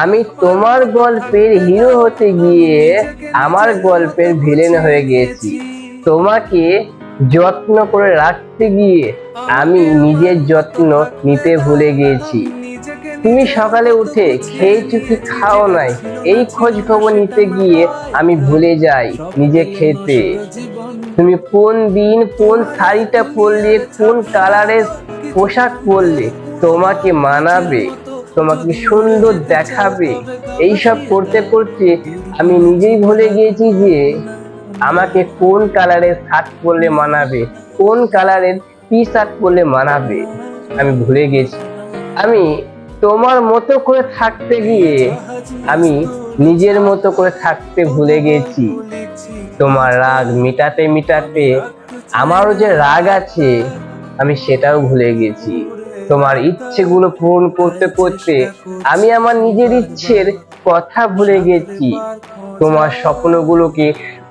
আমি তোমার গল্পের হিরো হতে গিয়ে আমার গল্পের ভিলেন হয়ে গেছি। তোমাকে যত্ন করে রাখতে গিয়ে আমি নিজের যত্ন নিতে ভুলে গেছি। তুমি সকালে উঠে খেয়েছো কি খাও নাই, এই খোঁজ খবর নিতে গিয়ে আমি ভুলে যাই নিজে খেতে। তুমি কোন দিন কোন শাড়িটা পরলে, কোন কালারের পোশাক পরলে তোমাকে মানাবে, তোমাকে সুন্দর দেখাবে, এইসব করতে করতে আমি নিজেই ভুলে গিয়েছি যে আমাকে কোন কালারের শার্ট পরলে মানাবে, কোন কালারের টি শার্ট পরলে মানাবে। আমি ভুলে গেছি। আমি তোমার মতো করে থাকতে গিয়ে আমি নিজের মতো করে থাকতে ভুলে গেছি। তোমার রাগ মিটাতে মিটাতে আমারও যে রাগ আছে আমি সেটাও ভুলে গেছি। তোমার ইচ্ছেগুলো পূরণ করতে করতে আমি আমার নিজের ইচ্ছের কথা ভুলে গেছি। তোমার স্বপ্নগুলোকে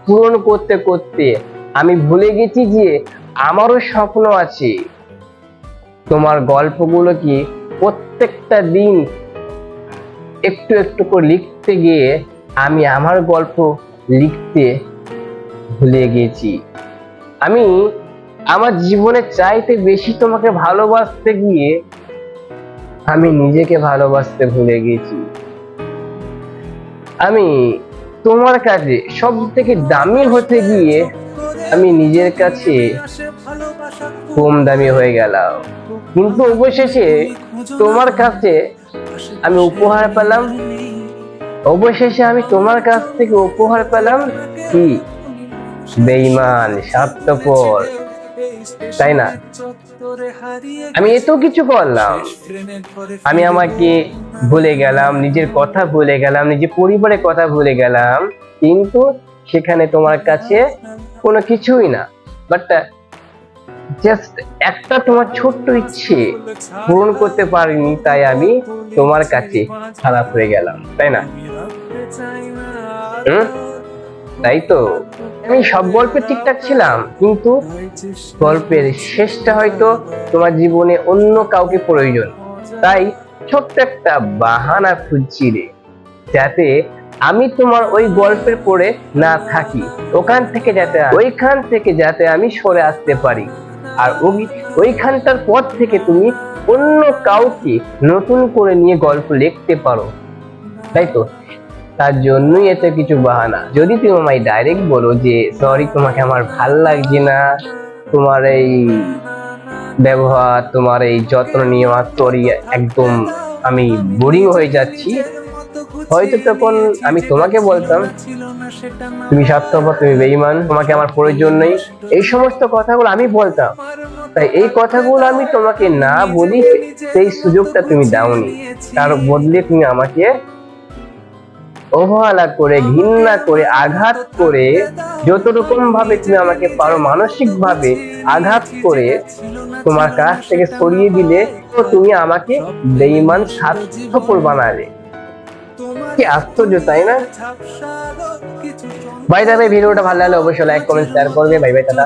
পূরণ করতে করতে আমি ভুলে গেছি যে আমারও স্বপ্ন আছে। তোমার গল্পগুলো কি প্রত্যেকটা দিন একটু একটু করে লিখতে গিয়ে আমি আমার গল্প লিখতে ভুলে গেছি। আমি আমার জীবনের চাইতে বেশি তোমাকে ভালোবাসতে গিয়ে আমি নিজেকে ভালোবাসতে ভুলে গেছি। আমি তোমার কাছে সব থেকে দামি হতে গিয়ে আমি নিজের কাছে কম দামি হয়ে গেলাম। কিন্তু অবশেষে তোমার কাছে আমি উপহার পেলাম, অবশেষে আমি তোমার কাছ থেকে উপহার পেলাম কি? বেঈমান, স্বার্থপর, তাই না? আমি এত কিছু করলাম, আমি আমাকে ভুলে গেলাম, নিজের কথা ভুলে গেলাম, নিজের পরিবারের কথা ভুলে গেলাম, কিন্তু সেখানে তোমার কাছে কোনো কিছুই না। বাট জাস্ট একটা তোমার ছোট্ট ইচ্ছে পূরণ করতে পারিনি, তাই আমি তোমার কাছে খারাপ হয়ে গেলাম, তাই না? তাই তো আমি সব গল্পে ঠিকঠাক ছিলাম, কিন্তু গল্পের শেষটা হয়তো তোমার জীবনে অন্য কাউকে প্রয়োজন, তাই ছোট্ট একটা বাহানা খুঁজছিলে যাতে আমি তোমার ওই গল্পের পড়ে না থাকি, ওইখান থেকে যাতে আমি সরে আসতে পারি, আর ওইখানটার পর থেকে তুমি অন্য কাউকে নতুন করে নিয়ে গল্প লিখতে পারো, তাই তো? তার জন্যই এত কিছু বাহানা। যদি তুমি আমায় ডাইরেক্ট বলো যে সরি, তোমাকে আমার ভাল লাগছে না, তোমার এই ব্যবহার, তোমার এই যত্ন নেওয়া, সরি একদম আমি বোরিং হয়ে যাচ্ছি, হয়তো তখন আমি তোমাকে বলতাম তুমি স্বার্থপর, তুমি বেঈমান, তোমাকে আমার প্রয়োজন নেই, এই সমস্ত কথাগুলো আমি বলতাম। তাই এই কথাগুলো আমি তোমাকে না বলি, সেই সুযোগটা তুমি দাওনি, তার বদলে তুমি আমাকে অবহেলা করে, ঘৃণা করে, আঘাত করে, যত রকম ভাবে তুমি আমাকে পারো মানসিক ভাবে আঘাত করে তোমার কাছ থেকে সরিয়ে দিলে, তো তুমি আমাকে বেঈমান, স্বার্থপর বানালে। কি আশ্চর্য, তাই না? ভাই, ভিডিওটা ভালো লাগলে অবশ্যই লাইক কমেন্ট শেয়ার করবে। Bye bye, tata.